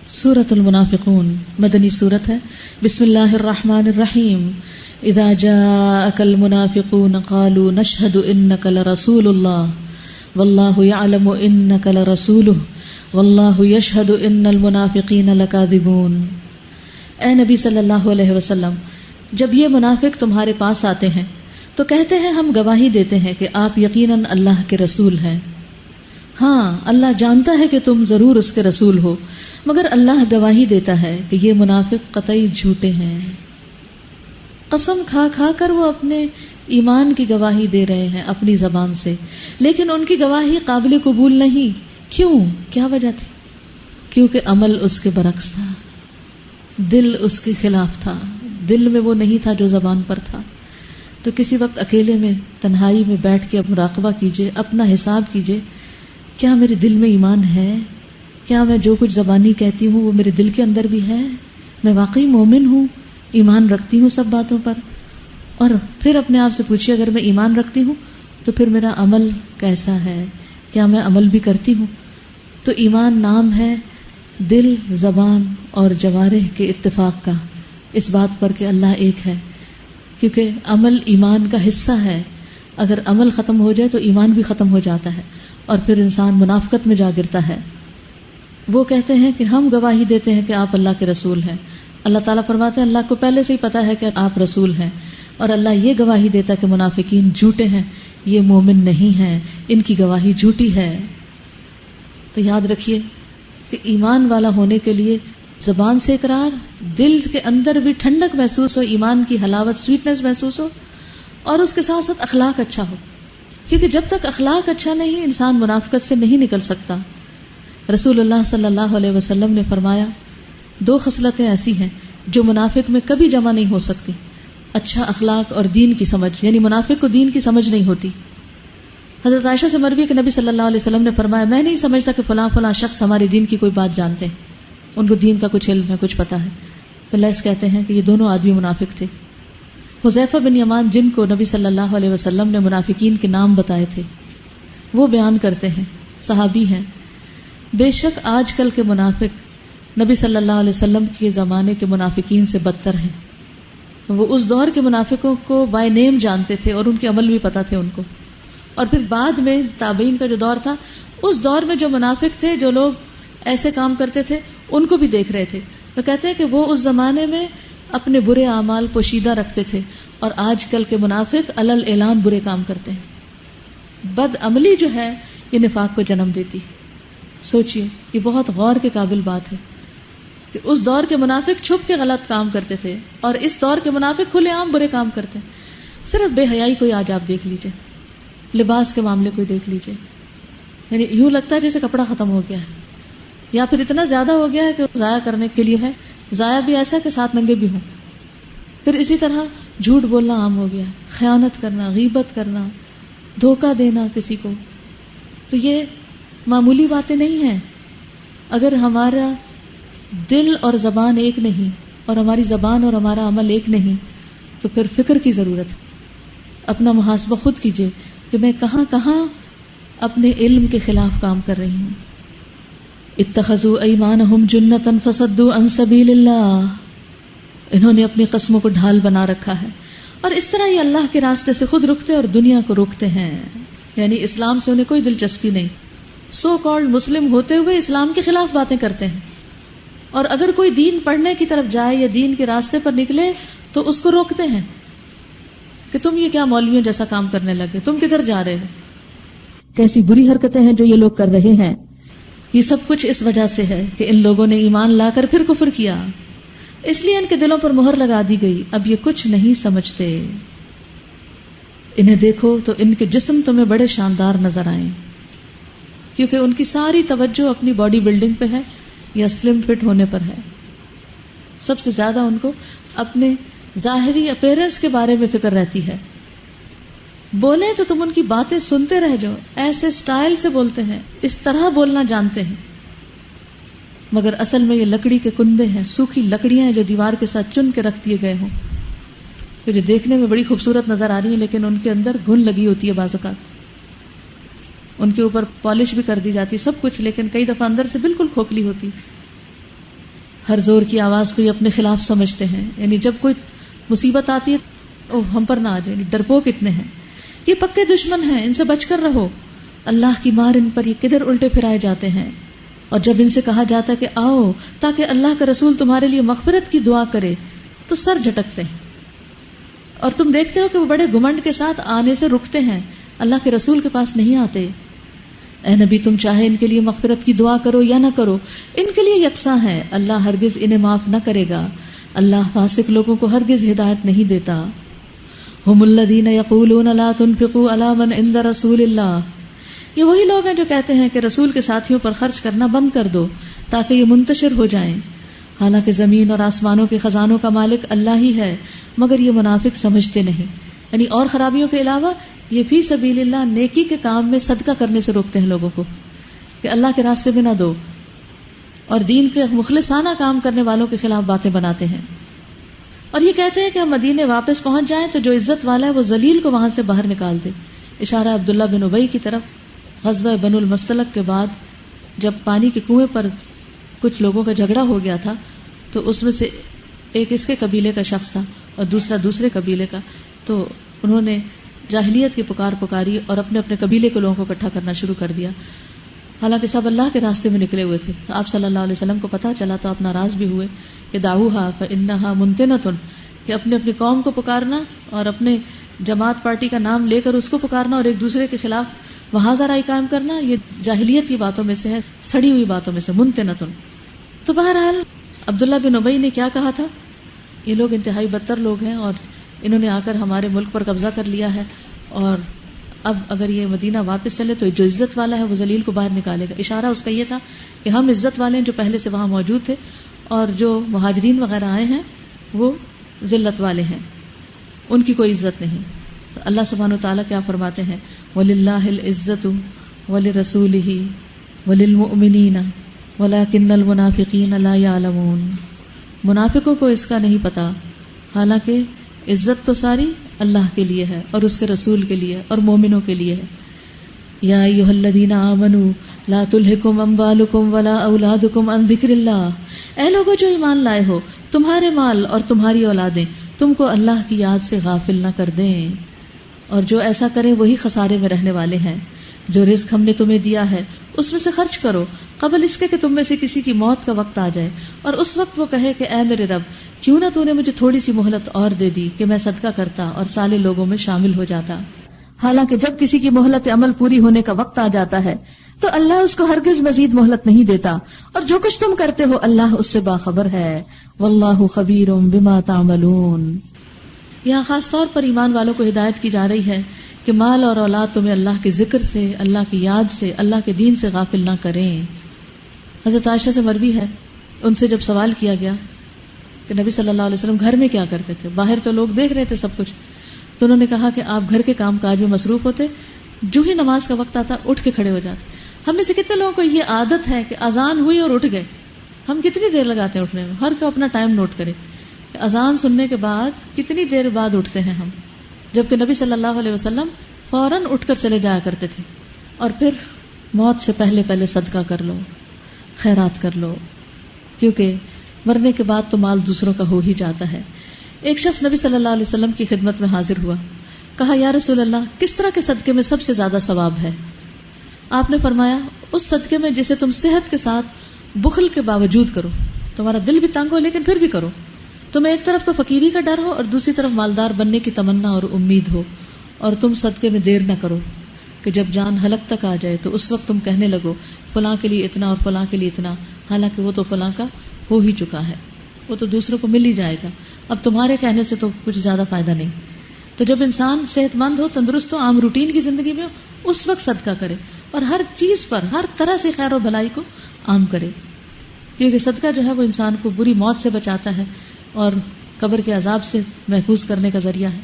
سورۃ المنافقون مدنی سورت ہے. بسم اللہ الرحمن الرحیم. اذا جاءك المنافقون قالوا نشهد انك لرسول الله والله يعلم انك لرسوله والله يشهد ان المنافقین لكاذبون. اے نبی صلی اللہ علیہ وسلم، جب یہ منافق تمہارے پاس آتے ہیں تو کہتے ہیں ہم گواہی دیتے ہیں کہ آپ یقیناً اللہ کے رسول ہیں. ہاں، اللہ جانتا ہے کہ تم ضرور اس کے رسول ہو، مگر اللہ گواہی دیتا ہے کہ یہ منافق قطعی جھوٹے ہیں. قسم کھا کھا کر وہ اپنے ایمان کی گواہی دے رہے ہیں اپنی زبان سے، لیکن ان کی گواہی قابل قبول نہیں. کیوں؟ کیا وجہ تھی؟ کیونکہ عمل اس کے برعکس تھا، دل اس کے خلاف تھا، دل میں وہ نہیں تھا جو زبان پر تھا. تو کسی وقت اکیلے میں تنہائی میں بیٹھ کے مراقبہ کیجئے، اپنا حساب کیجئے، کیا میرے دل میں ایمان ہے؟ کیا میں جو کچھ زبانی کہتی ہوں وہ میرے دل کے اندر بھی ہے؟ میں واقعی مومن ہوں، ایمان رکھتی ہوں سب باتوں پر؟ اور پھر اپنے آپ سے پوچھیے، اگر میں ایمان رکھتی ہوں تو پھر میرا عمل کیسا ہے؟ کیا میں عمل بھی کرتی ہوں؟ تو ایمان نام ہے دل، زبان اور جوارح کے اتفاق کا، اس بات پر کہ اللہ ایک ہے. کیونکہ عمل ایمان کا حصہ ہے. اگر عمل ختم ہو جائے تو ایمان بھی ختم ہو جاتا ہے اور پھر انسان منافقت میں جا گرتا ہے. وہ کہتے ہیں کہ ہم گواہی دیتے ہیں کہ آپ اللہ کے رسول ہیں. اللہ تعالیٰ فرماتے ہیں اللہ کو پہلے سے ہی پتا ہے کہ آپ رسول ہیں، اور اللہ یہ گواہی دیتا ہے کہ منافقین جھوٹے ہیں، یہ مومن نہیں ہیں، ان کی گواہی جھوٹی ہے. تو یاد رکھیے کہ ایمان والا ہونے کے لیے زبان سے اقرار، دل کے اندر بھی ٹھنڈک محسوس ہو، ایمان کی حلاوت، سویٹنس محسوس ہو، اور اس کے ساتھ ساتھ اخلاق اچھا ہو. کیونکہ جب تک اخلاق اچھا نہیں، انسان منافقت سے نہیں نکل سکتا. رسول اللہ صلی اللہ علیہ وسلم نے فرمایا 2 خصلتیں ایسی ہیں جو منافق میں کبھی جمع نہیں ہو سکتی: اچھا اخلاق اور دین کی سمجھ. یعنی منافق کو دین کی سمجھ نہیں ہوتی. حضرت عائشہ سے مروی کہ نبی صلی اللہ علیہ وسلم نے فرمایا میں نہیں سمجھتا کہ فلاں فلاں شخص ہمارے دین کی کوئی بات جانتے ہیں، ان کو دین کا کچھ علم ہے، کچھ پتا ہے. تو لیس کہتے ہیں کہ یہ دونوں آدمی منافق تھے. حذیفہ بن یمان، جن کو نبی صلی اللہ علیہ وسلم نے منافقین کے نام بتائے تھے، وہ بیان کرتے ہیں، صحابی ہیں، بے شک آج کل کے منافق نبی صلی اللہ علیہ وسلم کے زمانے کے منافقین سے بدتر ہیں. وہ اس دور کے منافقوں کو بائی نیم جانتے تھے اور ان کے عمل بھی پتا تھے ان کو. اور پھر بعد میں تابعین کا جو دور تھا، اس دور میں جو منافق تھے، جو لوگ ایسے کام کرتے تھے، ان کو بھی دیکھ رہے تھے. وہ کہتے ہیں کہ وہ اس زمانے میں اپنے برے اعمال پوشیدہ رکھتے تھے، اور آج کل کے منافق علل اعلان برے کام کرتے ہیں. بد عملی جو ہے یہ نفاق کو جنم دیتی. سوچئے، یہ بہت غور کے قابل بات ہے کہ اس دور کے منافق چھپ کے غلط کام کرتے تھے، اور اس دور کے منافق کھلے عام برے کام کرتے ہیں. صرف بے حیائی کوئی آج آپ دیکھ لیجئے، لباس کے معاملے کوئی دیکھ لیجئے، یعنی یوں لگتا ہے جیسے کپڑا ختم ہو گیا ہے، یا پھر اتنا زیادہ ہو گیا ہے کہ ضائع کرنے کے لیے ہے. ضائع بھی ایسا کہ ساتھ ننگے بھی ہوں. پھر اسی طرح جھوٹ بولنا عام ہو گیا، خیانت کرنا، غیبت کرنا، دھوکہ دینا کسی کو. تو یہ معمولی باتیں نہیں ہیں. اگر ہمارا دل اور زبان ایک نہیں، اور ہماری زبان اور ہمارا عمل ایک نہیں، تو پھر فکر کی ضرورت ہے. اپنا محاسبہ خود کیجئے کہ میں کہاں کہاں اپنے علم کے خلاف کام کر رہی ہوں. اتخذوا ایمانہم جنۃ فصدوا عن سبیل اللہ. انہوں نے اپنی قسموں کو ڈھال بنا رکھا ہے، اور اس طرح یہ اللہ کے راستے سے خود رکتے اور دنیا کو روکتے ہیں. یعنی اسلام سے انہیں کوئی دلچسپی نہیں. سو کالڈ مسلم ہوتے ہوئے اسلام کے خلاف باتیں کرتے ہیں، اور اگر کوئی دین پڑھنے کی طرف جائے یا دین کے راستے پر نکلے تو اس کو روکتے ہیں کہ تم یہ کیا مولویوں جیسا کام کرنے لگے، تم کدھر جا رہے ہو. کیسی بری حرکتیں ہیں جو یہ لوگ کر رہے ہیں. یہ سب کچھ اس وجہ سے ہے کہ ان لوگوں نے ایمان لا کر پھر کفر کیا، اس لیے ان کے دلوں پر مہر لگا دی گئی. اب یہ کچھ نہیں سمجھتے. انہیں دیکھو تو ان کے جسم تمہیں بڑے شاندار نظر آئیں، کیونکہ ان کی ساری توجہ اپنی باڈی بلڈنگ پہ ہے یا سلم فٹ ہونے پر ہے. سب سے زیادہ ان کو اپنے ظاہری اپیرنس کے بارے میں فکر رہتی ہے. بولیں تو تم ان کی باتیں سنتے رہ جاؤ، ایسے سٹائل سے بولتے ہیں، اس طرح بولنا جانتے ہیں، مگر اصل میں یہ لکڑی کے کندے ہیں، سوکھی لکڑیاں ہیں جو دیوار کے ساتھ چن کے رکھ دیے گئے ہوں، جو دیکھنے میں بڑی خوبصورت نظر آ رہی ہیں، لیکن ان کے اندر گھن لگی ہوتی ہے. بعض اوقات ان کے اوپر پالش بھی کر دی جاتی سب کچھ، لیکن کئی دفعہ اندر سے بالکل کھوکھلی ہوتی. ہر زور کی آواز کو یہ اپنے خلاف سمجھتے ہیں، یعنی جب کوئی مصیبت آتی ہے ہم پر نہ آ جائے، ڈرپوک اتنے ہیں، یہ پکے دشمن ہیں، ان سے بچ کر رہو، اللہ کی مار ان پر یہ کدھر الٹے پھرائے جاتے ہیں۔ اور جب ان سے کہا جاتا ہے کہ آؤ تاکہ اللہ کا رسول تمہارے لیے مغفرت کی دعا کرے تو سر جھٹکتے ہیں، اور تم دیکھتے ہو کہ وہ بڑے گھمنڈ کے ساتھ آنے سے رکتے ہیں، اللہ کے رسول کے پاس نہیں آتے۔ اے نبی تم چاہے ان کے لیے مغفرت کی دعا کرو یا نہ کرو، ان کے لیے یکساں ہے، اللہ ہرگز انہیں معاف نہ کرے گا، اللہ فاسق لوگوں کو ہرگز ہدایت نہیں دیتا۔ ہم الذین یقولون لا تنفقوا علی من عند رسول اللہ، یہ وہی لوگ ہیں جو کہتے ہیں کہ رسول کے ساتھیوں پر خرچ کرنا بند کر دو تاکہ یہ منتشر ہو جائیں، حالانکہ زمین اور آسمانوں کے خزانوں کا مالک اللہ ہی ہے، مگر یہ منافق سمجھتے نہیں۔ یعنی اور خرابیوں کے علاوہ یہ فی سبیل اللہ نیکی کے کام میں صدقہ کرنے سے روکتے ہیں لوگوں کو کہ اللہ کے راستے میں نہ دو، اور دین کے مخلصانہ کام کرنے والوں کے خلاف باتیں بناتے ہیں، اور یہ کہتے ہیں کہ ہم مدینے واپس پہنچ جائیں تو جو عزت والا ہے وہ ذلیل کو وہاں سے باہر نکال دے۔ اشارہ عبداللہ بن ابی کی طرف۔ غزوہ بنو المصطلق کے بعد جب پانی کے کنویں پر کچھ لوگوں کا جھگڑا ہو گیا تھا تو اس میں سے ایک اس کے قبیلے کا شخص تھا اور دوسرا دوسرے قبیلے کا، تو انہوں نے جاہلیت کی پکاری اور اپنے اپنے قبیلے کے لوگوں کو اکٹھا کرنا شروع کر دیا، حالانکہ سب اللہ کے راستے میں نکلے ہوئے تھے۔ تو آپ صلی اللہ علیہ وسلم کو پتہ چلا تو آپ ناراض بھی ہوئے کہ دعوہا فإنہا منتنۃ، کہ اپنے اپنی قوم کو پکارنا اور اپنے جماعت پارٹی کا نام لے کر اس کو پکارنا اور ایک دوسرے کے خلاف محاذہ رائی قائم کرنا، یہ جاہلیت کی باتوں میں سے ہے، سڑی ہوئی باتوں میں سے، منتنۃ۔ تو بہرحال عبداللہ بن ابی نے کیا کہا تھا، یہ لوگ انتہائی بدتر لوگ ہیں اور انہوں نے آ کر ہمارے ملک پر قبضہ کر لیا ہے، اور اب اگر یہ مدینہ واپس چلے تو جو عزت والا ہے وہ ذلیل کو باہر نکالے گا۔ اشارہ اس کا یہ تھا کہ ہم عزت والے ہیں جو پہلے سے وہاں موجود تھے، اور جو مہاجرین وغیرہ آئے ہیں وہ ذلت والے ہیں، ان کی کوئی عزت نہیں۔ تو اللہ سبحانہ وتعالیٰ کیا فرماتے ہیں، وَلِلَّهِ الْعِزَّةُ وَلِرَسُولِهِ وَلِلْمُؤْمِنِينَ وَلَكِنَّ الْمُنَافِقِينَ لَا يَعْلَمُونَ۔ منافقوں کو اس کا نہیں پتا، حالانکہ عزت تو ساری اللہ کے لیے ہے اور اس کے رسول کے لیے اور مومنوں کے لیے ہے۔ یا ایھا الذین آمنوا لا تلھکم اموالکم ولا اولادکم عن ذکر اللہ، اے لوگو جو ایمان لائے ہو، تمہارے مال اور تمہاری اولادیں تم کو اللہ کی یاد سے غافل نہ کر دیں، اور جو ایسا کریں وہی خسارے میں رہنے والے ہیں۔ جو رزق ہم نے تمہیں دیا ہے اس میں سے خرچ کرو قبل اس کے کہ تم میں سے کسی کی موت کا وقت آ جائے، اور اس وقت وہ کہے کہ اے میرے رب کیوں نہ تو نے مجھے تھوڑی سی مہلت اور دے دی کہ میں صدقہ کرتا اور صالح لوگوں میں شامل ہو جاتا۔ حالانکہ جب کسی کی مہلت عمل پوری ہونے کا وقت آ جاتا ہے تو اللہ اس کو ہرگز مزید مہلت نہیں دیتا، اور جو کچھ تم کرتے ہو اللہ اس سے باخبر ہے، واللہ خبیر بما تعملون۔ یہاں خاص طور پر ایمان والوں کو ہدایت کی جا رہی ہے کہ مال اور اولاد تمہیں اللہ کے ذکر سے، اللہ کی یاد سے، اللہ کے دین سے غافل نہ کریں۔ حضرت عائشہ سے مروی ہے، ان سے جب سوال کیا گیا کہ نبی صلی اللہ علیہ وسلم گھر میں کیا کرتے تھے، باہر تو لوگ دیکھ رہے تھے سب کچھ، تو انہوں نے کہا کہ آپ گھر کے کام کاج میں مصروف ہوتے، جو ہی نماز کا وقت آتا اٹھ کے کھڑے ہو جاتے۔ ہم میں سے کتنے لوگوں کو یہ عادت ہے کہ اذان ہوئی اور اٹھ گئے، ہم کتنی دیر لگاتے ہیں اٹھنے میں، ہر کوئی اپنا ٹائم نوٹ کرے، اذان سننے کے بعد کتنی دیر بعد اٹھتے ہیں ہم، جبکہ نبی صلی اللہ علیہ وسلم فوراً اٹھ کر چلے جایا کرتے تھے۔ اور پھر موت سے پہلے پہلے صدقہ کر لو، خیرات کر لو، کیونکہ مرنے کے بعد تو مال دوسروں کا ہو ہی جاتا ہے۔ ایک شخص نبی صلی اللہ علیہ وسلم کی خدمت میں حاضر ہوا، کہا یا رسول اللہ کس طرح کے صدقے میں سب سے زیادہ ثواب ہے؟ آپ نے فرمایا اس صدقے میں جسے تم صحت کے ساتھ بخل کے باوجود کرو، تمہارا دل بھی تنگ ہو لیکن پھر بھی کرو، تمہیں ایک طرف تو فقیری کا ڈر ہو اور دوسری طرف مالدار بننے کی تمنا اور امید ہو، اور تم صدقے میں دیر نہ کرو کہ جب جان حلق تک آ جائے تو اس وقت تم کہنے لگو فلاں کے لیے اتنا اور فلاں کے لیے اتنا، حالانکہ وہ تو فلاں کا ہو ہی چکا ہے، وہ تو دوسروں کو مل ہی جائے گا، اب تمہارے کہنے سے تو کچھ زیادہ فائدہ نہیں۔ تو جب انسان صحت مند ہو، تندرست ہو، عام روٹین کی زندگی میں ہو، اس وقت صدقہ کرے اور ہر چیز پر ہر طرح سے خیر و بھلائی کو عام کرے، کیونکہ صدقہ جو ہے وہ انسان کو بری موت سے بچاتا ہے اور قبر کے عذاب سے محفوظ کرنے کا ذریعہ ہے۔